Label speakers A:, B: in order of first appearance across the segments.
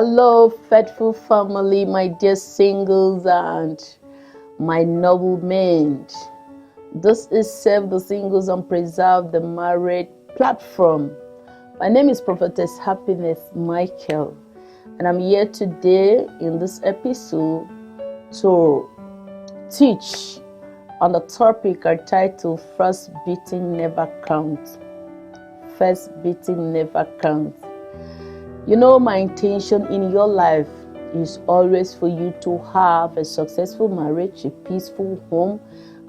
A: Hello, faithful family, my dear singles and my noble men. This is Save the Singles and Preserve the Married platform. My name is Prophetess Happiness Michael, and I'm here today in this episode to teach on the topic I titled First Beating Never Counts. First beating never counts. You know, my intention in your life is always for you to have a successful marriage, a peaceful home,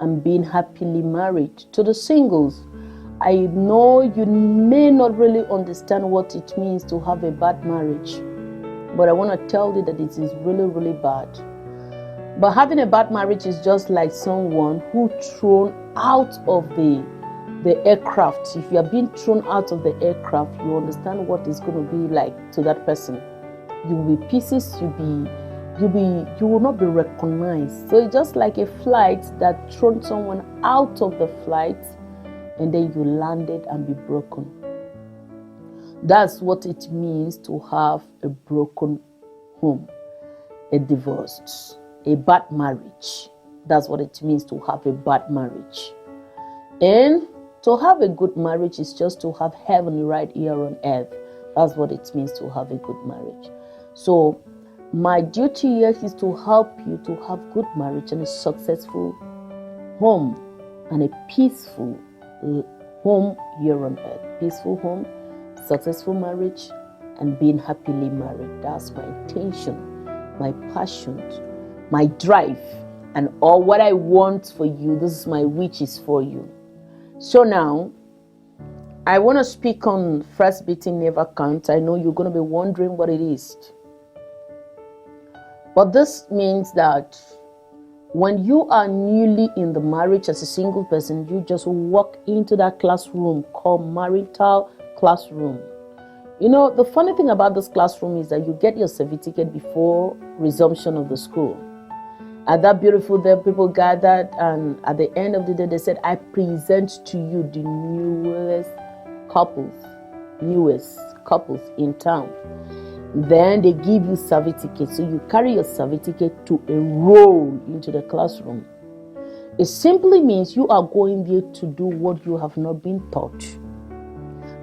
A: and being happily married. To the singles, I know you may not really understand what it means to have a bad marriage, but I want to tell you that it is really, really bad. But having a bad marriage is just like someone who thrown out of the aircraft. If you are being thrown out of the aircraft, you understand what it's going to be like to that person. You will be pieces. You will not be recognized. So it's just like a flight that thrown someone out of the flight, and then you landed and be broken. That's what it means to have a broken home, a divorce, a bad marriage. That's what it means to have a bad marriage. And to have a good marriage is just to have heaven right here on earth. That's what it means to have a good marriage. So my duty here is to help you to have good marriage and a successful home and a peaceful home here on earth. Peaceful home, successful marriage, and being happily married. That's my intention, my passion, my drive, and all what I want for you. This is my wishes for you. So now, I want to speak on first beating never counts. I know you're going to be wondering what it is. But this means that when you are newly in the marriage as a single person, you just walk into that classroom called marital classroom. You know, the funny thing about this classroom is that you get your certificate before resumption of the school. At that beautiful day, people gathered, and at the end of the day, they said, I present to you the newest couples in town. Then they give you certificates. So you carry your certificate to enroll into the classroom. It simply means you are going there to do what you have not been taught.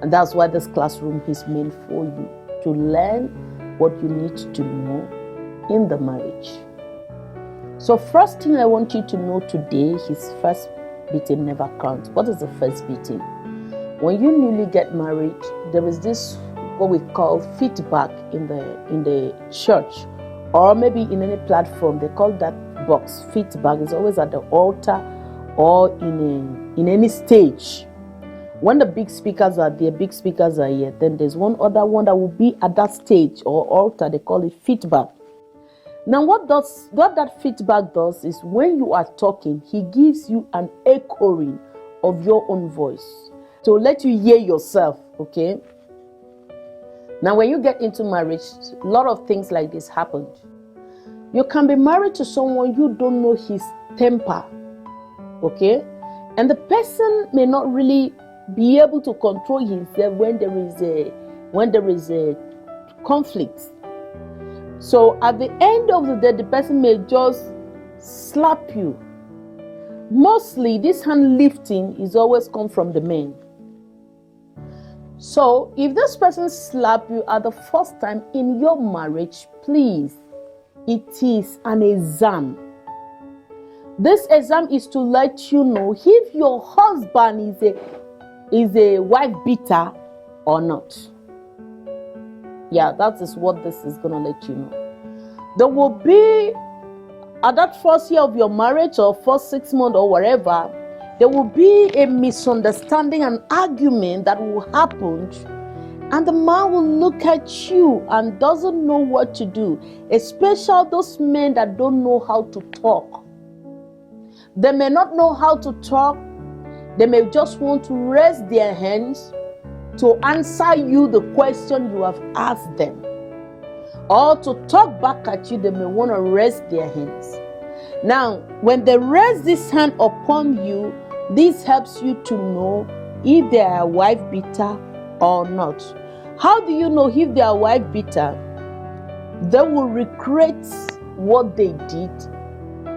A: And that's why this classroom is meant for you, to learn what you need to know in the marriage. So first thing I want you to know today is first beating never counts. What is the first beating? When you newly get married, there is this what we call feedback in the church, or maybe in any platform. They call that box feedback. It's always at the altar or in any stage. When the big speakers are there, here, then there's one other one that will be at that stage or altar. They call it feedback. Now, what that feedback does is when you are talking, he gives you an echoing of your own voice to let you hear yourself, okay? Now, when you get into marriage, a lot of things like this happen. You can be married to someone you don't know his temper, okay? And the person may not really be able to control himself when there is a conflict. So at the end of the day, the person may just slap you. Mostly, this hand lifting is always come from the men. So if this person slap you at the first time in your marriage, please, it is an exam. This exam is to let you know if your husband is a wife beater or not. Yeah, that is what this is going to let you know. There will be, at that first year of your marriage or first 6 months or whatever, there will be a misunderstanding and argument that will happen. And the man will look at you and doesn't know what to do. Especially those men that don't know how to talk. They may not know how to talk. They may just want to raise their hands to answer you the question you have asked them, or to talk back at you. They may want to raise their hands. Now, when they raise this hand upon you, this helps you to know if they are a wife beater or not. How do you know if they are wife beater? They will regret what they did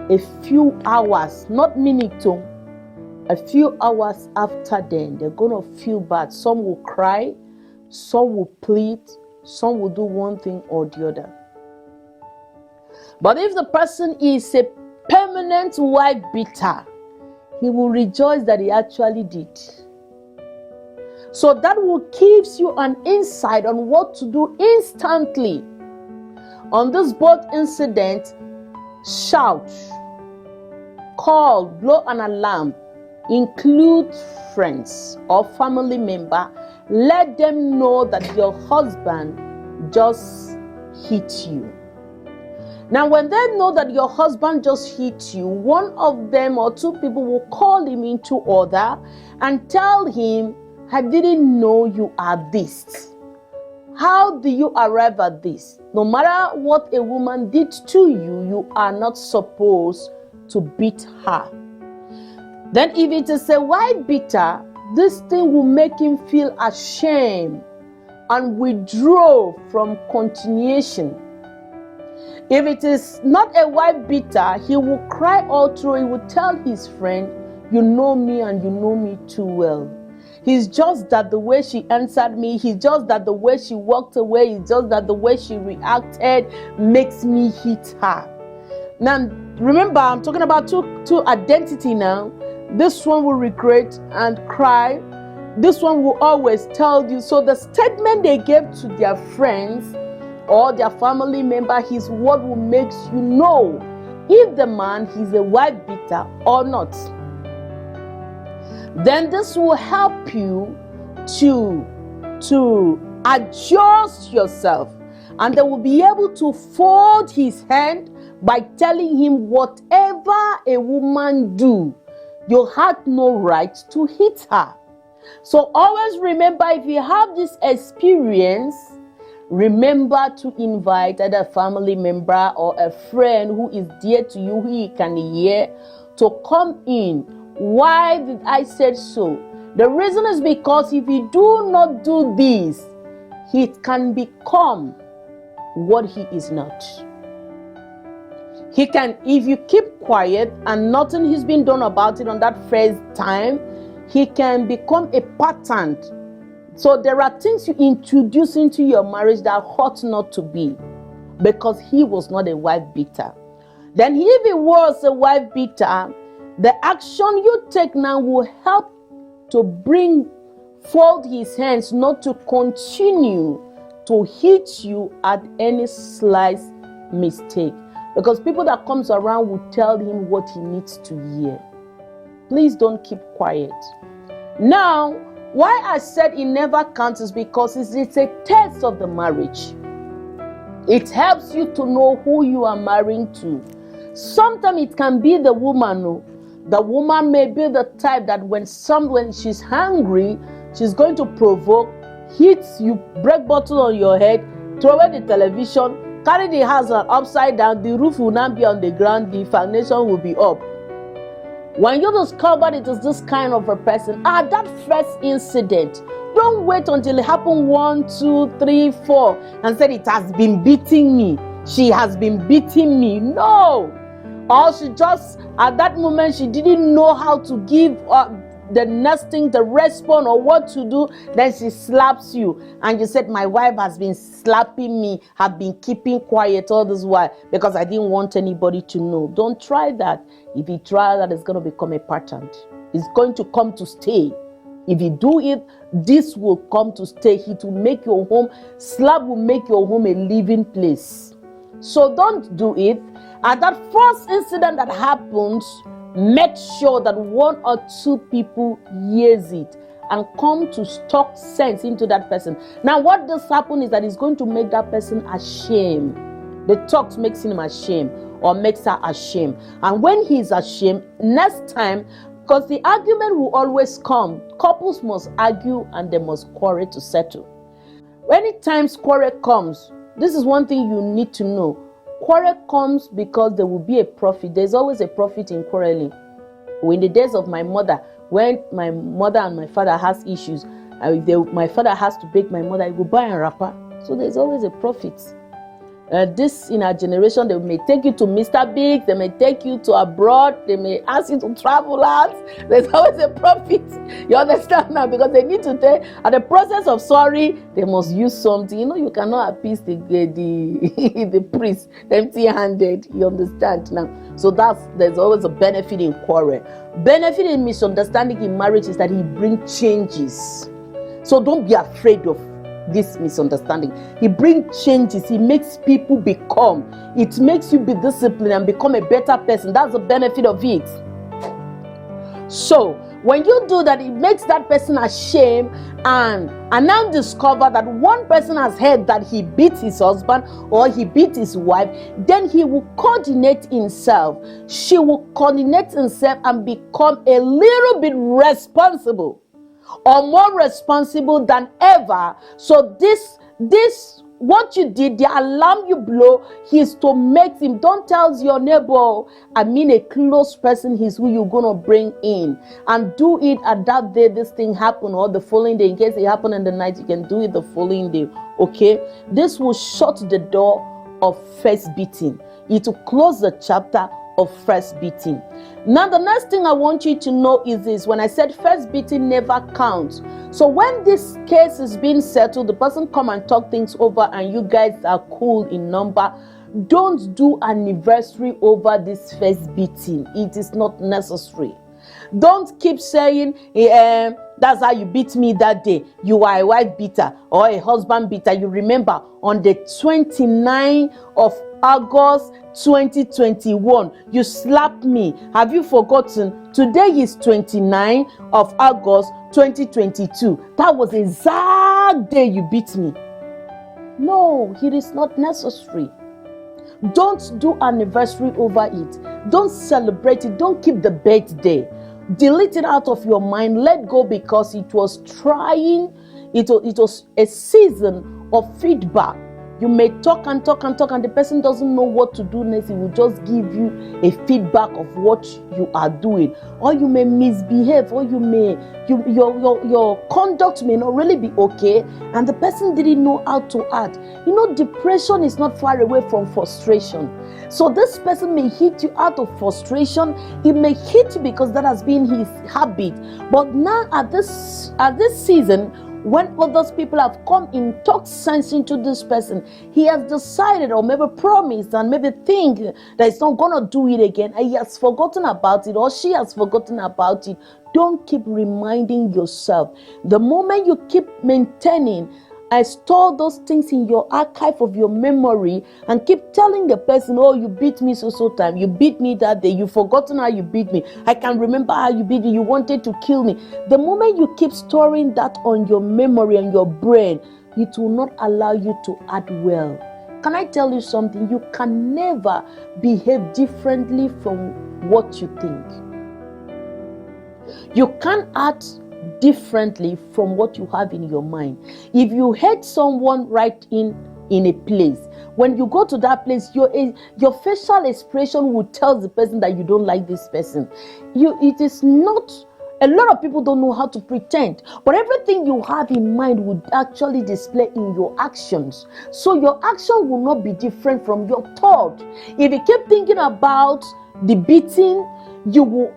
A: a few hours, not minutes, a few hours after. Then they're going to feel bad. Some will cry, some will plead, some will do one thing or the other. But if the person is a permanent wife beater, he will rejoice that he actually did. So that will give you an insight on what to do instantly. On this both incident, shout, call, blow an alarm, include friends or family member. Let them know that your husband just hit you. Now, when they know that your husband just hit you, one of them or two people will call him into order and tell him, I didn't know you are this. How do you arrive at this? No matter what a woman did to you, you are not supposed to beat her. Then if it is a wife beater, this thing will make him feel ashamed and withdraw from continuation. If it is not a wife beater, he will cry all through. He will tell his friend, you know me and you know me too well. He's just that the way she answered me, he's just that the way she walked away, it's just that the way she reacted makes me hit her. Now, remember, I'm talking about two identity now. This one will regret and cry. This one will always tell you. So the statement they gave to their friends or their family member is what will make you know if the man is a wife beater or not. Then this will help you to adjust yourself, and they will be able to fold his hand by telling him whatever a woman do, you had no right to hit her. So always remember, if you have this experience, remember to invite either a family member or a friend who is dear to you, who you can hear, to come in. Why did I say so? The reason is because if you do not do this, he can become what he is not. He can, if you keep quiet and nothing has been done about it on that first time, he can become a pattern. So there are things you introduce into your marriage that ought not to be, because he was not a wife beater. Then if he was a wife beater, the action you take now will help to fold his hands not to continue to hit you at any slight mistake. Because people that comes around will tell him what he needs to hear. Please don't keep quiet. Now, why I said it never counts is because it's a test of the marriage. It helps you to know who you are marrying to. Sometimes it can be the woman. The woman may be the type that when she's hungry, she's going to provoke, hits you, break bottle on your head, throw away the television, carry the house upside down, the roof will not be on the ground, the foundation will be up. When you discover it is this kind of a person, that first incident, don't wait until it happened 1, 2, 3, 4 and say it has been beating me. She has been beating me. No. Or she just, at that moment, she didn't know how to give the next thing, the response or what to do. Then she slaps you. And you said, my wife has been slapping me, have been keeping quiet all this while because I didn't want anybody to know. Don't try that. If you try that, it's going to become a pattern. It's going to come to stay. If you do it, this will come to stay. It will make your home, slap will make your home a living place. So don't do it. At that first incident that happens, make sure that 1 or 2 people hears it and come to stock sense into that person. Now, what does happen is that it's going to make that person ashamed. The talk makes him ashamed or makes her ashamed. And when he's ashamed, next time, because the argument will always come, couples must argue and they must quarrel to settle. Anytime quarrel comes, this is one thing you need to know. Quarrel comes because there will be a profit. There's always a profit in quarreling. In the days of my mother, when my mother and my father has issues, my father has to bake my mother, he will buy a wrapper. So there's always a profit. This in our generation, they may take you to Mr. Big, they may take you to abroad, they may ask you to travel out. There's always a profit. You understand now? Because they need to take, at the process of sorry, they must use something. You cannot appease the the priest empty-handed. You understand now? So there's always a benefit in quarrel. Benefit in misunderstanding in marriage is that he brings changes. So don't be afraid of this misunderstanding. He brings changes. He makes people become. It makes you be disciplined and become a better person. That's the benefit of it. So when you do that, it makes that person ashamed and now discover that one person has heard that he beat his husband or he beat his wife. Then he will coordinate himself. She will coordinate himself and become a little bit responsible, or more responsible than ever. So this what you did, the alarm you blow, is to make him. Don't tell your neighbor, I mean a close person, he's who you're gonna bring in, and do it at that day this thing happened, or the following day. In case it happened in the night, you can do it the following day. Okay, this will shut the door of first beating. It will close the chapter of first beating. Now the next thing I want you to know is this: when I said first beating never counts. So when this case is being settled, the person come and talk things over and you guys are cool in number, don't do anniversary over this first beating. It is not necessary. Don't keep saying, that's how you beat me that day. You are a wife beater or a husband beater. You remember on the 29th of August 2021, you slapped me. Have you forgotten? Today is 29th of August 2022. That was the exact day you beat me. No, it is not necessary. Don't do anniversary over it. Don't celebrate it. Don't keep the birthday. Delete it out of your mind. Let go, because it was trying. It was a season of feedback. You may talk and talk and talk, and the person doesn't know what to do next. He will just give you a feedback of what you are doing, or you may misbehave, or your conduct may not really be okay, and the person didn't know how to act. Depression is not far away from frustration. So this person may hit you out of frustration. It may hit you because that has been his habit. But now at this season, when others people have come in, talk sense into this person, he has decided, or maybe promised, and maybe think that he's not going to do it again, and he has forgotten about it, or she has forgotten about it. Don't keep reminding yourself. The moment you keep maintaining, I store those things in your archive of your memory and keep telling the person, oh, you beat me so time. You beat me that day. You've forgotten how you beat me. I can remember how you beat me. You wanted to kill me. The moment you keep storing that on your memory and your brain, it will not allow you to act well. Can I tell you something? You can never behave differently from what you think. You can't act differently from what you have in your mind. If you hate someone right in a place, when you go to that place, your facial expression will tell the person that you don't like this person. It is not. A lot of people don't know how to pretend, but everything you have in mind would actually display in your actions. So your action will not be different from your thought. If you keep thinking about the beating, you will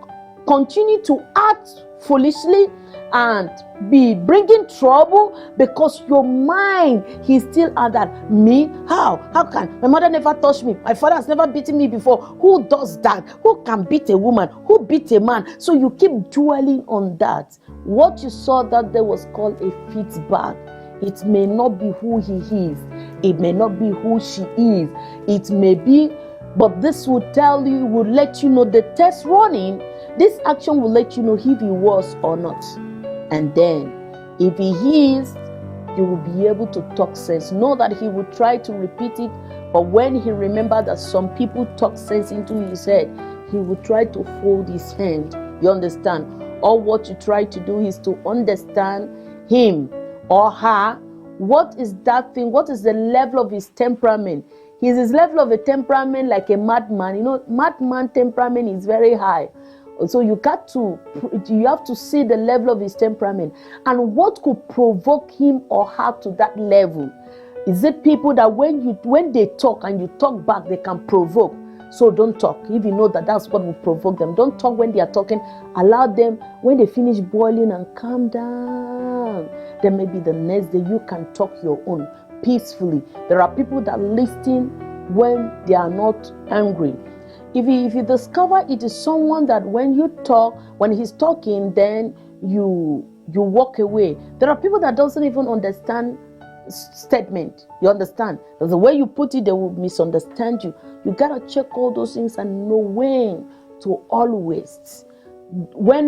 A: continue to act foolishly and be bringing trouble, because your mind is still at that. Me? How can my mother never touched me? My father has never beaten me before. Who does that? Who can beat a woman? Who beat a man? So you keep dwelling on that. What you saw that day was called a feedback. It may not be who he is. It may not be who she is. It may be, but this will tell you, will let you know the test running. This action will let you know if he was or not. And then, if he is, you will be able to talk sense. Know that he will try to repeat it, but when he remembers that some people talk sense into his head, he will try to fold his hand. You understand? All what you try to do is to understand him or her. What is that thing? What is the level of his temperament? His level of a temperament like a madman. Madman temperament is very high. So you have to see the level of his temperament and what could provoke him or her to that level. Is it people that when they talk and you talk back, they can provoke? So don't talk. If you know that that's what will provoke them, don't talk when they are talking. Allow them, when they finish boiling and calm down, then maybe the next day you can talk your own peacefully. There are people that listen when they are not angry. If you discover it is someone that when you talk, when he's talking, then you walk away. There are people that doesn't even understand statement. You understand? The way you put it, they will misunderstand you. You gotta check all those things and know when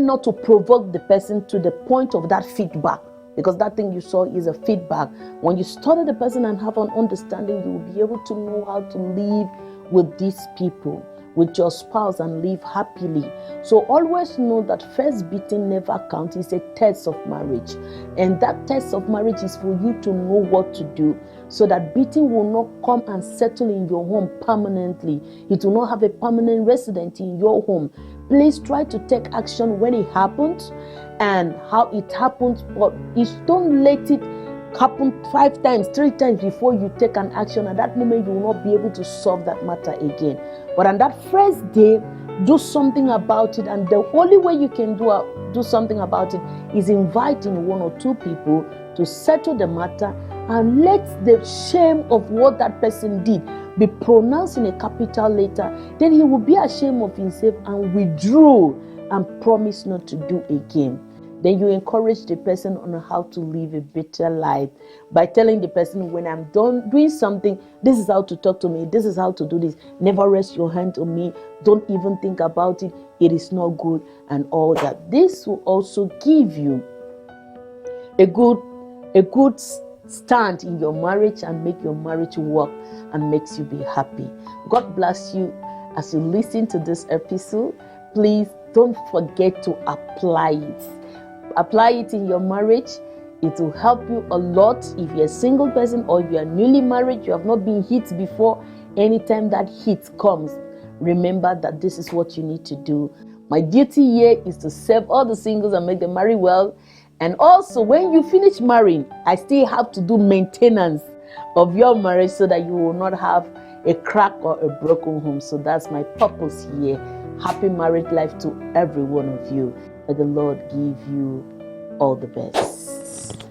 A: not to provoke the person to the point of that feedback, because that thing you saw is a feedback. When you study the person and have an understanding, you will be able to know how to live with these people, with your spouse, and live happily. So always know that first beating never counts. It's a test of marriage, and that test of marriage is for you to know what to do, so that beating will not come and settle in your home permanently. It will not have a permanent resident in your home. Please try to take action when it happens and how it happens, but don't let it happen 5 times, 3 times before you take an action. At that moment, you will not be able to solve that matter again. But on that first day, do something about it. And the only way you can do something about it is inviting 1 or 2 people to settle the matter, and let the shame of what that person did be pronounced in a capital letter. Then he will be ashamed of himself and withdraw and promise not to do again. Then you encourage the person on how to live a better life by telling the person, when I'm done doing something, this is how to talk to me, this is how to do this. Never rest your hand on me. Don't even think about it. It is not good, and all that. This will also give you a good stand in your marriage and make your marriage work and makes you be happy. God bless you as you listen to this episode. Please don't forget to apply it. Apply it in your marriage. It will help you a lot. If you're a single person or if you are newly married, you have not been hit before, anytime that hit comes, remember that this is what you need to do. My duty here is to serve all the singles and make them marry well. And also, when you finish marrying, I still have to do maintenance of your marriage so that you will not have a crack or a broken home. So that's my purpose here. Happy married life to every one of you. May the Lord give you all the best.